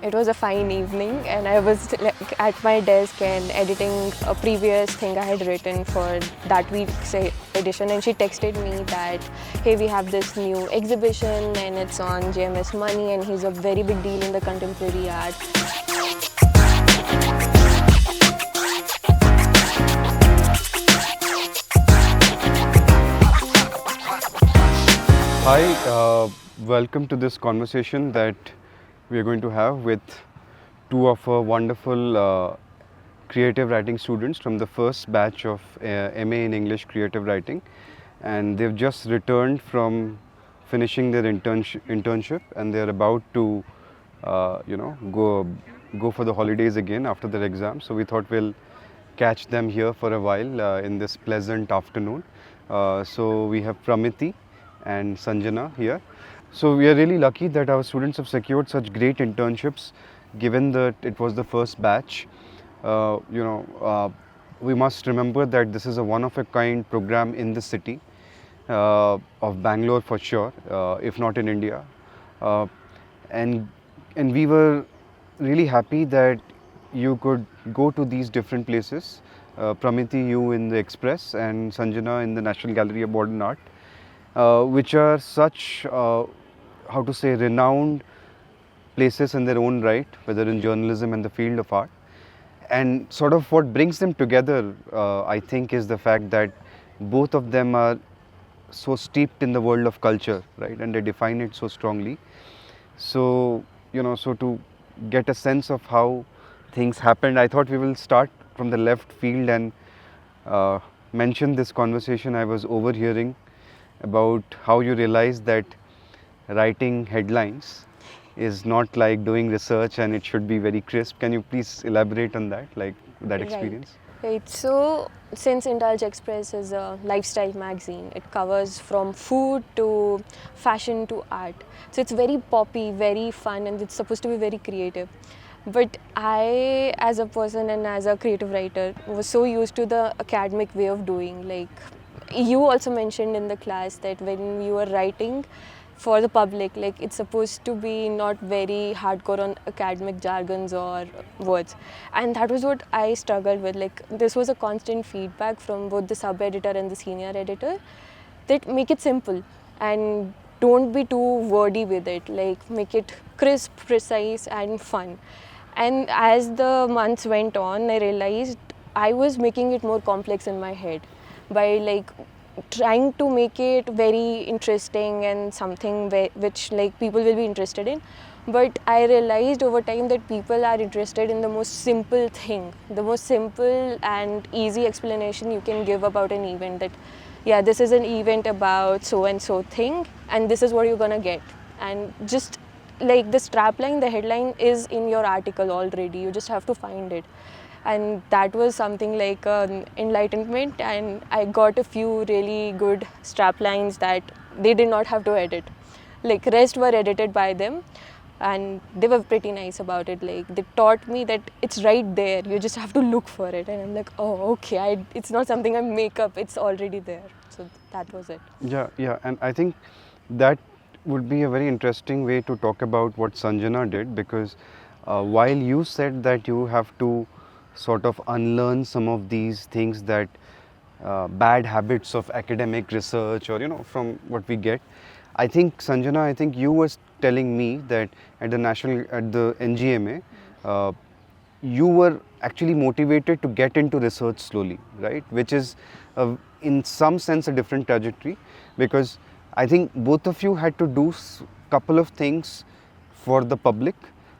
It was a fine evening and I was like at my desk and editing a previous thing I had written for that week's edition, and she texted me that, hey, we have this new exhibition and it's on JMS Money and he's a very big deal in the contemporary art. Hi, welcome to this conversation that we are going to have with two of our wonderful creative writing students from the first batch of MA in English creative writing, and they've just returned from finishing their internship and they're about to go for the holidays again after their exam. So we thought we'll catch them here for a while in this pleasant afternoon. So we have Pramiti and Sanjana here. So we are really lucky that our students have secured such great internships, given that it was the first batch. We must remember that this is a one-of-a-kind program in the city of Bangalore for sure, if not in India. And we were really happy that you could go to these different places. Pramiti, you in the Express, and Sanjana in the National Gallery of Modern Art. Which are such, renowned places in their own right, whether in journalism and the field of art. And sort of what brings them together, I think, is the fact that both of them are so steeped in the world of culture, right? And they define it so strongly. So, so to get a sense of how things happened, I thought we will start from the left field and mention this conversation I was overhearing about how you realize that writing headlines is not like doing research and it should be very crisp. Can you please elaborate on that, like that experience? Right. So since Indulge Express is a lifestyle magazine, it covers from food to fashion to art. So it's very poppy, very fun, and it's supposed to be very creative. But I, as a person and as a creative writer, was so used to the academic way of doing. Like, you also mentioned in the class that when you are writing for the public, like, it's supposed to be not very hardcore on academic jargons or words, and that was what I struggled with. Like, this was a constant feedback from both the sub editor and the senior editor, that make it simple and don't be too wordy with it, like make it crisp, precise and fun. And as the months went on, I realized I was making it more complex in my head by like trying to make it very interesting and something which like people will be interested in. But I realized over time that people are interested in the most simple thing, the most simple and easy explanation you can give about an event, that yeah, this is an event about so and so thing and this is what you're gonna get. And just like the strapline, the headline is in your article already, you just have to find it. And that was something like an enlightenment, and I got a few really good straplines that they did not have to edit. Like, rest were edited by them and they were pretty nice about it. Like, they taught me that it's right there, you just have to look for it. And I'm like, oh, okay, it's not something I make up, it's already there. So that was it. Yeah, and I think that would be a very interesting way to talk about what Sanjana did, because while you said that you have to sort of unlearn some of these things, that bad habits of academic research, or from what we get, I think, Sanjana, I think you were telling me that at the NGMA, you were actually motivated to get into research slowly, right? Which is in some sense a different trajectory, because I think both of you had to do couple of things for the public,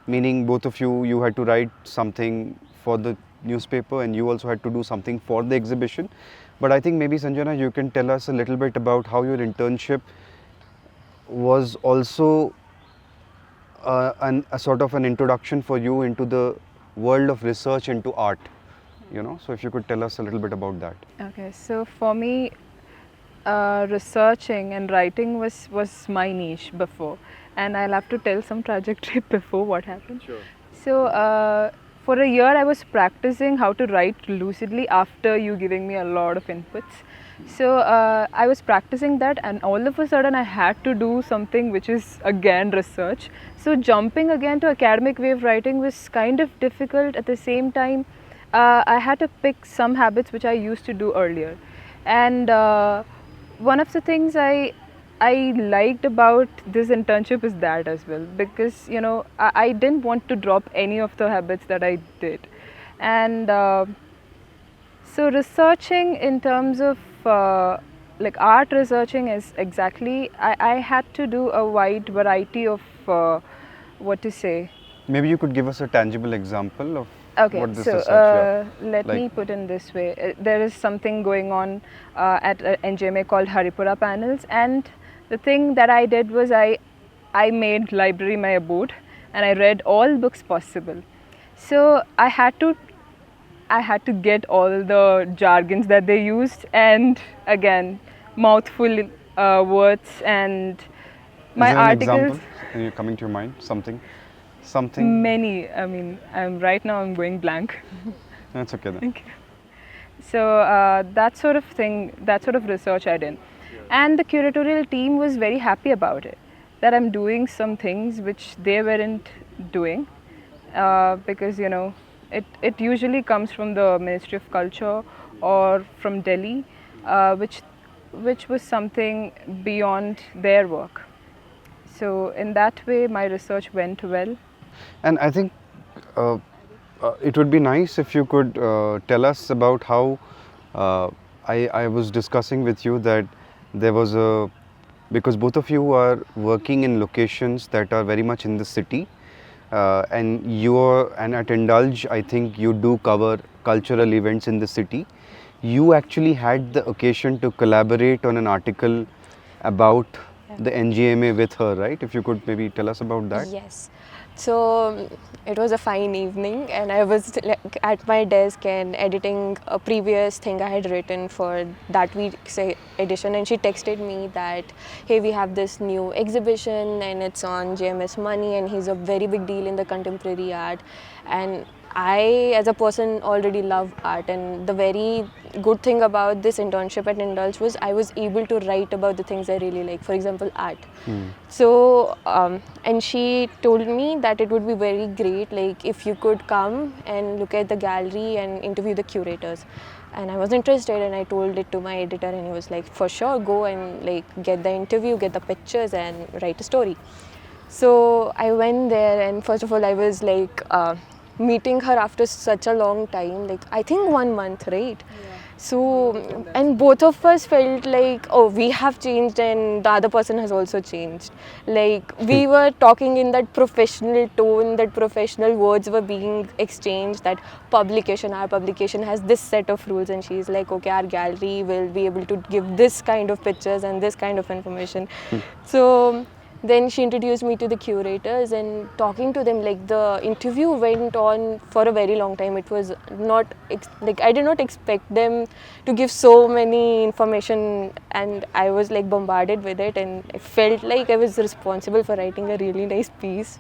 meaning both of you had to write something for the newspaper and you also had to do something for the exhibition. But I think maybe, Sanjana, you can tell us a little bit about how your internship was also a sort of an introduction for you into the world of research into art, so if you could tell us a little bit about that. Okay, so for me, researching and writing was my niche before, and I'll have to tell some trajectory before what happened. Sure. So for a year I was practicing how to write lucidly after you giving me a lot of inputs. So I was practicing that, and all of a sudden I had to do something which is again research. So jumping again to academic way of writing was kind of difficult. At the same time, I had to pick some habits which I used to do earlier, and one of the things I liked about this internship is that as well, because I didn't want to drop any of the habits that I did, and so researching in terms of like art researching is exactly I had to do a wide variety of what to say. Maybe you could give us a tangible example of Okay, what this so research, yeah. let Like, me put in this way. There is something going on at NJMA called Haripura panels, and the thing that I did was I made library my abode, and I read all books possible. So I had to get all the jargons that they used, and again, mouthful words and is my there an articles. example coming to your mind? Something? Many. I mean, right now I'm going blank. That's okay then. Okay. So that sort of thing, that sort of research I did, and the curatorial team was very happy about it. That I'm doing some things which they weren't doing, because it usually comes from the Ministry of Culture or from Delhi, which was something beyond their work. So in that way, my research went well. And I think uh, it would be nice if you could tell us about how I was discussing with you that there was a, because both of you are working in locations that are very much in the city, and at Indulge, I think you do cover cultural events in the city. You actually had the occasion to collaborate on an article about the NGMA with her, right? If you could maybe tell us about that. Yes. So it was a fine evening, and I was like at my desk and editing a previous thing I had written for that week's edition, and she texted me that, hey, we have this new exhibition and it's on JMS Money, and he's a very big deal in the contemporary art. And I, as a person, already love art, and the very good thing about this internship at Indulge was I was able to write about the things I really like, for example, art. So, and she told me that it would be very great, like if you could come and look at the gallery and interview the curators. And I was interested, and I told it to my editor, and he was like, for sure, go and like get the interview, get the pictures, and write a story. So I went there, and first of all, I was like meeting her after such a long time, like I think 1 month, right? So, and both of us felt like, oh, we have changed, and the other person has also changed. Like, we were talking in that professional tone, that professional words were being exchanged, that our publication has this set of rules, and she's like, okay, our gallery will be able to give this kind of pictures and this kind of information. So, then she introduced me to the curators, and talking to them, like the interview went on for a very long time. It was not like I did not expect them to give so many information, and I was like bombarded with it, and I felt like I was responsible for writing a really nice piece.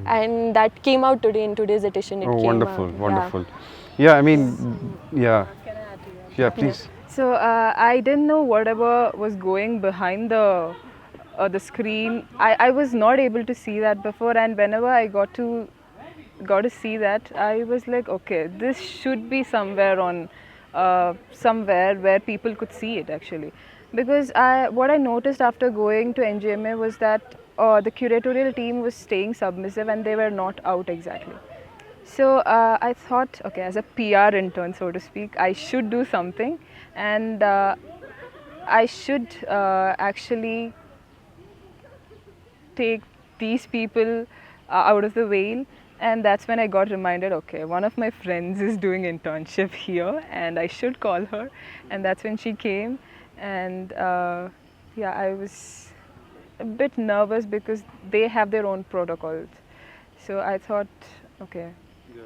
And that came out today in today's edition. It Oh, came wonderful, out. wonderful. Yeah, I mean, yeah. Yeah, please. So I didn't know whatever was going behind the screen. I was not able to see that before, and whenever I got to see that, I was like, okay, this should be somewhere on somewhere where people could see it actually, because what I noticed after going to NGMA was that the curatorial team was staying submissive, and they were not out exactly. So I thought, okay, as a PR intern, so to speak, I should do something, and I should actually take these people out of the veil. And that's when I got reminded, okay, one of my friends is doing internship here, and I should call her. And that's when she came, and yeah, I was a bit nervous because they have their own protocols. So I thought, okay,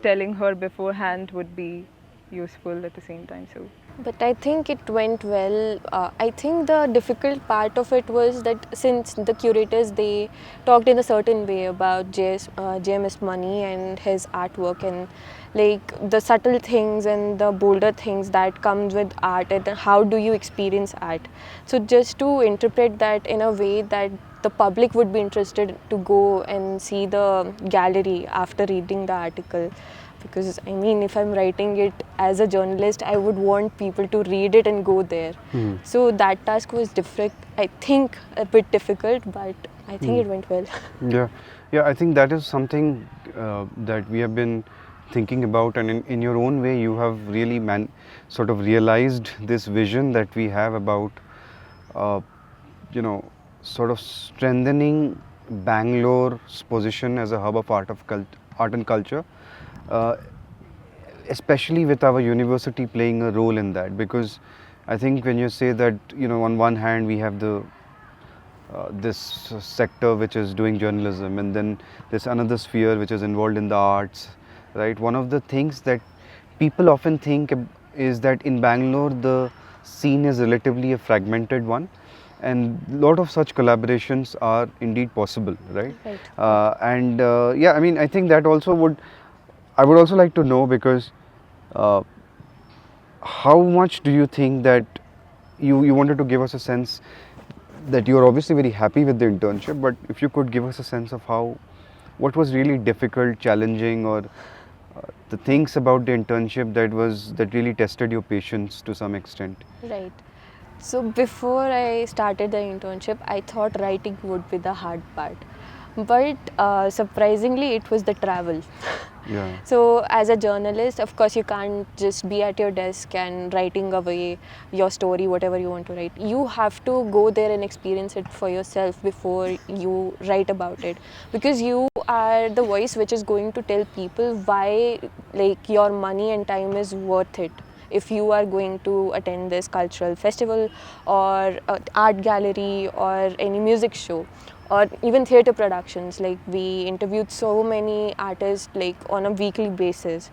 telling her beforehand would be useful at the same time. So But I think it went well. I think the difficult part of it was that since the curators, they talked in a certain way about JMS Money and his artwork, and like the subtle things and the bolder things that comes with art, and how do you experience art. So just to interpret that in a way that the public would be interested to go and see the gallery after reading the article, because I mean, if I'm writing it as a journalist, I would want people to read it and go there. So that task was different, I think a bit difficult, but I think it went well. Yeah, yeah. I think that is something that we have been thinking about, and in your own way, you have really sort of realized this vision that we have about, uh, you know, sort of strengthening Bangalore's position as a hub of art and culture, uh, especially with our university playing a role in that. Because I think when you say that, on one hand we have this sector which is doing journalism, and then there's another sphere which is involved in the arts, right? One of the things that people often think is that in Bangalore the scene is relatively a fragmented one, and a lot of such collaborations are indeed possible, right? Right. Yeah, I mean, I think that I would also like to know, because uh, how much do you think that you wanted to give us a sense that you're obviously very happy with the internship, but if you could give us a sense of what was really difficult, challenging, or the things about the internship that really tested your patience to some extent. Right. So before I started the internship, I thought writing would be the hard part. But surprisingly, it was the travel. Yeah. So as a journalist, of course, you can't just be at your desk and writing away your story, whatever you want to write. You have to go there and experience it for yourself before you write about it, because you are the voice which is going to tell people why, like, your money and time is worth it if you are going to attend this cultural festival or art gallery or any music show or even theatre productions. Like, we interviewed so many artists, like, on a weekly basis.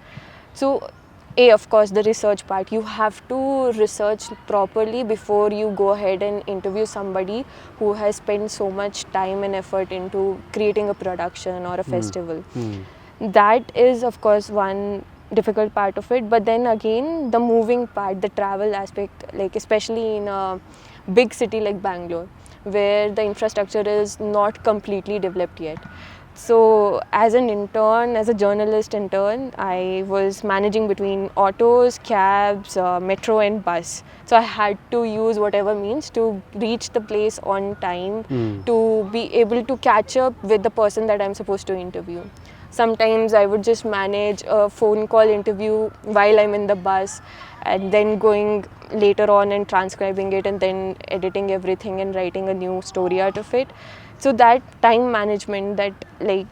So of course, the research part, you have to research properly before you go ahead and interview somebody who has spent so much time and effort into creating a production or a festival. That is, of course, one difficult part of it. But then again, the moving part, the travel aspect, like especially in a big city like Bangalore, where the infrastructure is not completely developed yet. So as an intern, as a journalist intern, I was managing between autos, cabs, metro and bus. So I had to use whatever means to reach the place on time, to be able to catch up with the person that I'm supposed to interview. Sometimes I would just manage a phone call interview while I'm in the bus, and then going later on and transcribing it and then editing everything and writing a new story out of it. So that time management, that, like,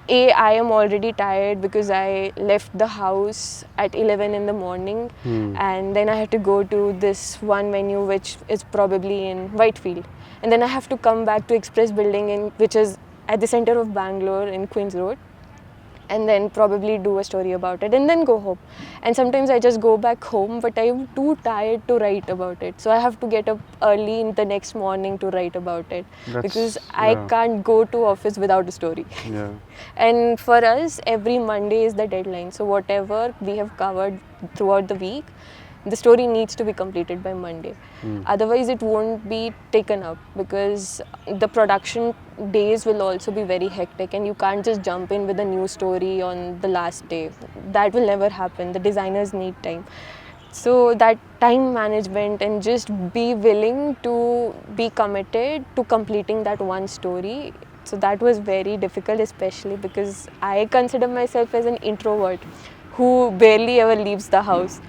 I am already tired because I left the house at 11 in the morning, and then I had to go to this one venue which is probably in Whitefield, and then I have to come back to Express Building, which is at the center of Bangalore in Queens Road, and then probably do a story about it and then go home. And sometimes I just go back home, but I'm too tired to write about it. So I have to get up early in the next morning to write about it, because I can't go to office without a story. Yeah. And for us, every Monday is the deadline. So whatever we have covered throughout the week, the story needs to be completed by Monday. Otherwise, it won't be taken up, because the production days will also be very hectic, and you can't just jump in with a new story on the last day. That will never happen. The designers need time. So that time management and just be willing to be committed to completing that one story. So that was very difficult, especially because I consider myself as an introvert who barely ever leaves the house.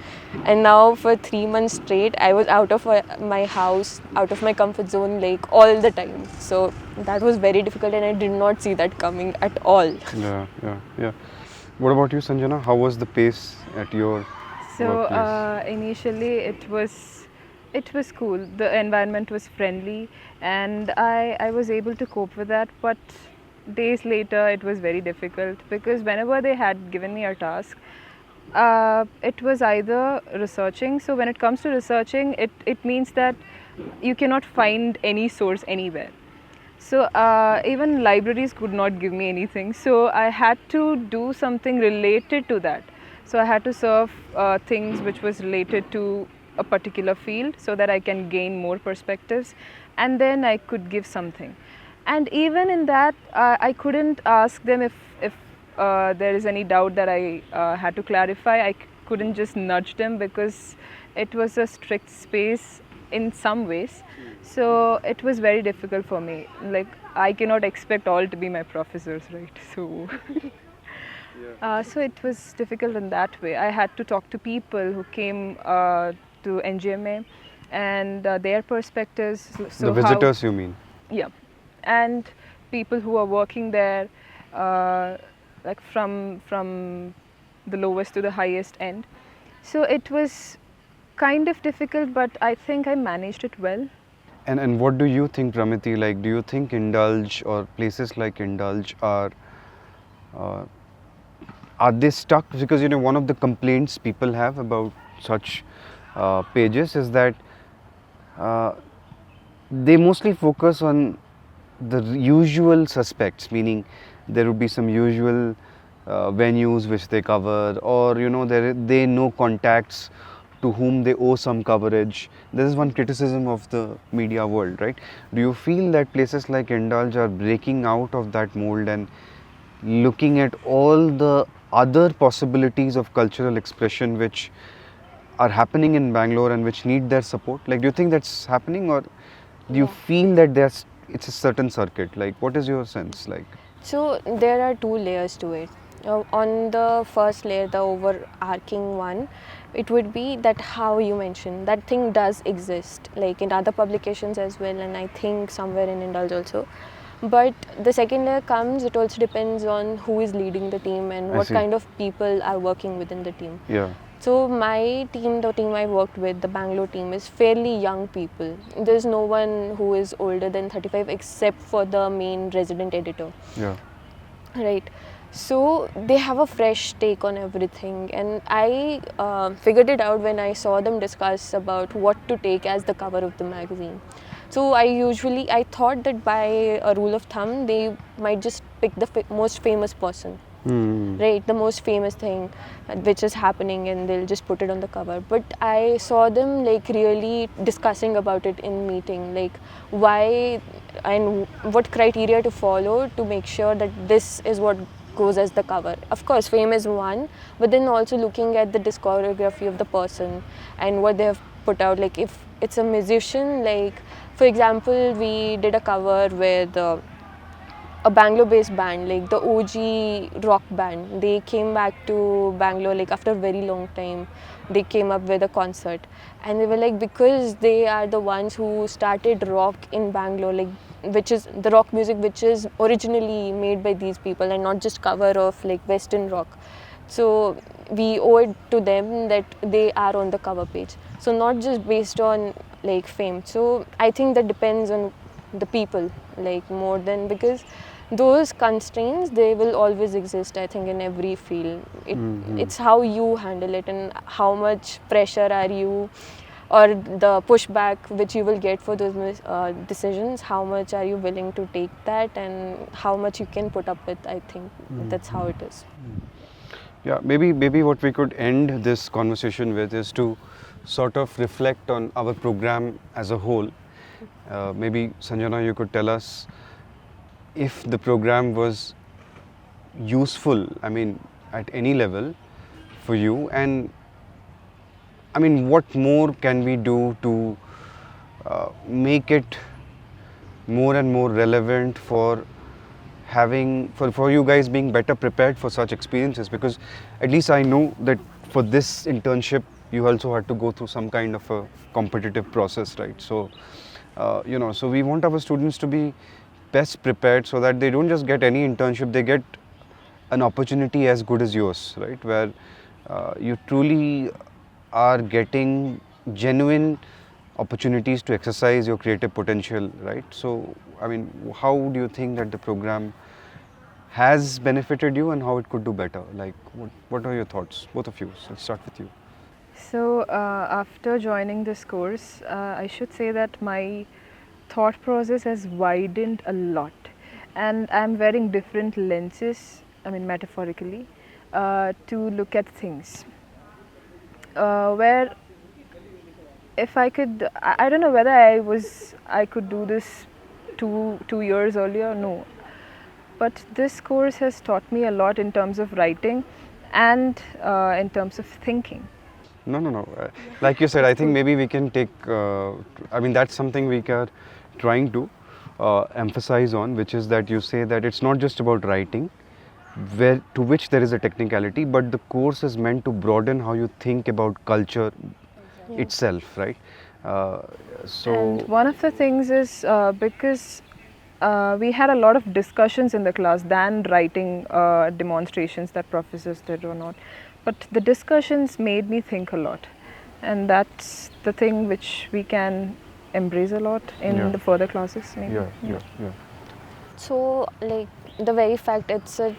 And now for 3 months straight, I was out of my house, out of my comfort zone, like, all the time. So that was very difficult, and I did not see that coming at all. Yeah. What about you, Sanjana? How was the pace at your workplace? Initially it was cool. The environment was friendly, and I was able to cope with that. But days later, it was very difficult, because whenever they had given me a task, It was either researching. So when it comes to researching, it means that you cannot find any source anywhere. So even libraries could not give me anything. So I had to do something related to that. So I had to serve things which was related to a particular field so that I can gain more perspectives, and then I could give something. And even in that, I couldn't ask them if there is any doubt that I had to clarify. I couldn't just nudge them because it was a strict space in some ways. So it was very difficult for me. Like, I cannot expect all to be my professors, right? So, so it was difficult in that way. I had to talk to people who came to NGMA and their perspectives. So The visitors, you mean? yeah, and people who are working there, like from the lowest to the highest end. So it was kind of difficult, but I think I managed it well. And what do you think, Pramiti? Like, do you think Indulge or places like Indulge uh, are they stuck? Because one of the complaints people have about such pages is that uh, they mostly focus on the usual suspects, meaning there would be some usual venues which they cover, or they know contacts to whom they owe some coverage. This is one criticism of the media world, right? Do you feel that places like Indulge are breaking out of that mold and looking at all the other possibilities of cultural expression which are happening in Bangalore and which need their support? Like, do you think that's happening, or do you feel that it's a certain circuit? Like, what is your sense like? So there are two layers to it. On the first layer, the overarching one, it would be that how you mentioned that thing does exist, like in other publications as well, and I think somewhere in Indulge also. But the second layer comes, it also depends on who is leading the team and I what see. kind of people are working within the team. Yeah. So my team, the team I worked with, the Bangalore team, is fairly young people. There's no one who is older than 35 except for the main resident editor. Yeah. Right. So they have a fresh take on everything, and I figured it out when I saw them discuss about what to take as the cover of the magazine. So I thought that by a rule of thumb, they might just pick the most famous person. Right, the most famous thing which is happening, and they'll just put it on the cover. But I saw them like really discussing about it in meeting, like why and what criteria to follow to make sure that this is what goes as the cover. Of course, fame is one, but then also looking at the discography of the person and what they have put out. Like if it's a musician, like for example, we did a cover with a Bangalore-based band, like the OG rock band. They came back to Bangalore like after a very long time. They came up with a concert, and they were like, because they are the ones who started rock in Bangalore, like which is the rock music which is originally made by these people and not just cover of like Western rock. So we owe it to them that they are on the cover page. So not just based on like fame. So I think that depends on the people, like more than, because those constraints, they will always exist, I think, in every field. It's how you handle it and how much pressure are you, or the pushback which you will get for those decisions, how much are you willing to take that and how much you can put up with. I think that's how it is. Yeah, maybe what we could end this conversation with is to sort of reflect on our program as a whole. Maybe Sanjana, you could tell us if the program was useful, I mean, at any level for you, and I mean, what more can we do to make it more and more relevant for for you guys being better prepared for such experiences? Because at least I know that for this internship you also had to go through some kind of a competitive process, right? So so we want our students to be best prepared so that they don't just get any internship, they get an opportunity as good as yours, right? Where you truly are getting genuine opportunities to exercise your creative potential, right? So, I mean, how do you think that the program has benefited you and how it could do better? Like, what are your thoughts, both of you? So let's start with you. So, after joining this course, I should say that my thought process has widened a lot, and I'm wearing different lenses, I mean, metaphorically, to look at things. Where if I could, I don't know whether I could do this two years earlier, no. But this course has taught me a lot in terms of writing and in terms of thinking. No, no, no. Like you said, I think maybe we can take. I mean, that's something we are trying to emphasize on, which is that you say that it's not just about writing, where to which there is a technicality, but the course is meant to broaden how you think about culture itself, right? Uh, so. And one of the things is because we had a lot of discussions in the class than writing demonstrations that professors did or not. But the discussions made me think a lot. And that's the thing which we can embrace a lot in Yeah. the further classes, maybe. Yeah. So, like, the very fact it's a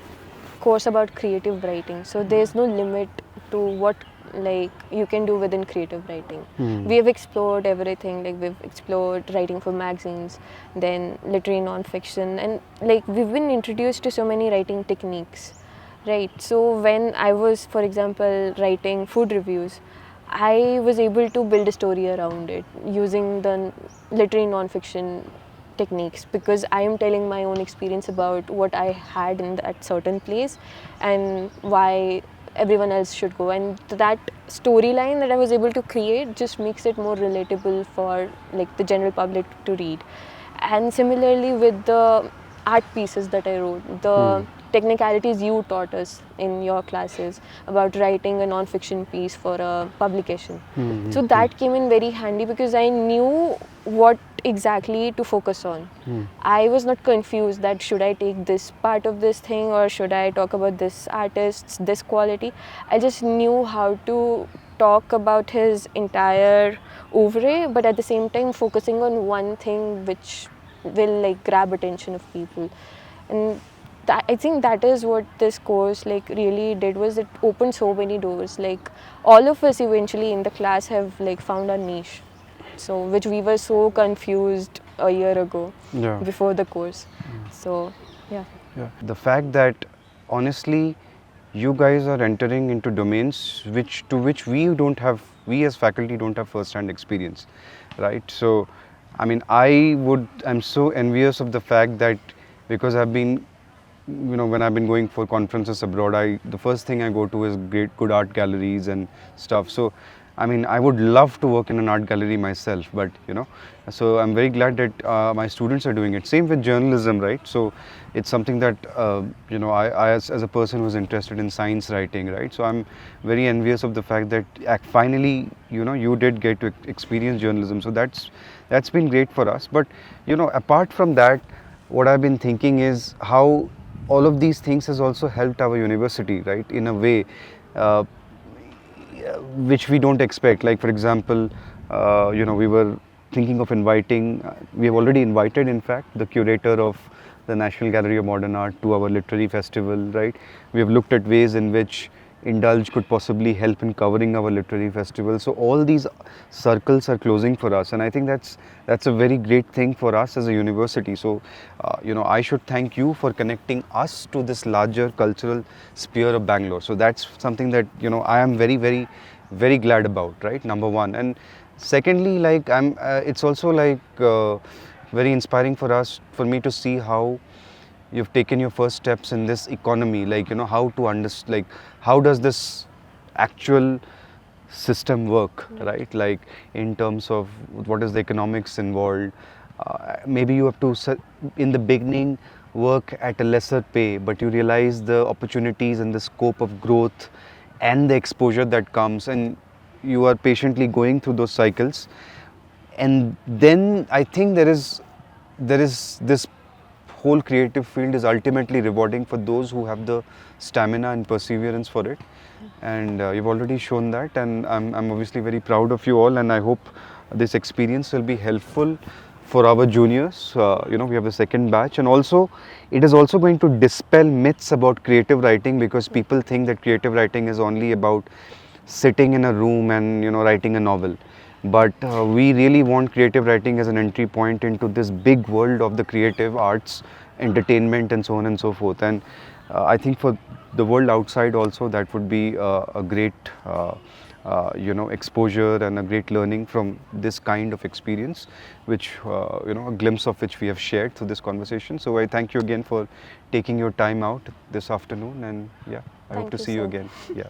course about creative writing, so there's no limit to what like you can do within creative writing. We have explored everything, like we've explored writing for magazines, then literary non-fiction, and like we've been introduced to so many writing techniques, right? So when I was, for example, writing food reviews, I was able to build a story around it using the literary non-fiction techniques, because I am telling my own experience about what I had in that certain place and why everyone else should go, and that storyline that I was able to create just makes it more relatable for like the general public to read. And similarly with the art pieces that I wrote, the technicalities you taught us in your classes about writing a non-fiction piece for a publication. So that came in very handy because I knew what exactly to focus on. I was not confused that should I take this part of this thing or should I talk about this artist's this quality. I just knew how to talk about his entire oeuvre, but at the same time focusing on one thing which will like grab attention of people. And that, I think that is what this course like really did, was it opened so many doors. Like all of us eventually in the class have like found our niche, so which we were so confused a year ago Yeah. before the course. So yeah. The fact that honestly you guys are entering into domains which we as faculty don't have first hand experience, right? So I mean, I'm so envious of the fact that, because I've been, when I've been going for conferences abroad, the first thing I go to is good art galleries and stuff. So I mean, I would love to work in an art gallery myself, but so I'm very glad that my students are doing it. Same with journalism, right? So it's something that I as a person who's interested in science writing, right? So I'm very envious of the fact that finally you did get to experience journalism. So that's been great for us. But apart from that, what I've been thinking is how all of these things has also helped our university, right? In a way. Which we don't expect. Like for example, we were thinking of inviting, we have already invited in fact the curator of the National Gallery of Modern Art to our literary festival, right? We have looked at ways in which Indulge could possibly help in covering our literary festival. So all these circles are closing for us, and I think that's a very great thing for us as a university. So I should thank you for connecting us to this larger cultural sphere of Bangalore. So that's something that I am very, very, very glad about, right? Number one. And secondly, like it's also like very inspiring for me to see how you've taken your first steps in this economy, like how to understand, like how does this actual system work, right? Like in terms of what is the economics involved. Maybe you have to in the beginning work at a lesser pay, but you realize the opportunities and the scope of growth and the exposure that comes, and you are patiently going through those cycles. And then I think there is this whole creative field is ultimately rewarding for those who have the stamina and perseverance for it. And you've already shown that, and I'm obviously very proud of you all, and I hope this experience will be helpful for our juniors. We have the second batch, and also it is also going to dispel myths about creative writing, because people think that creative writing is only about sitting in a room and writing a novel. But we really want creative writing as an entry point into this big world of the creative arts, entertainment, and so on and so forth. And I think for the world outside also, that would be a great exposure and a great learning from this kind of experience, which a glimpse of which we have shared through this conversation. So I thank you again for taking your time out this afternoon, and yeah, I hope Thank to you, see you sir. again. Yeah.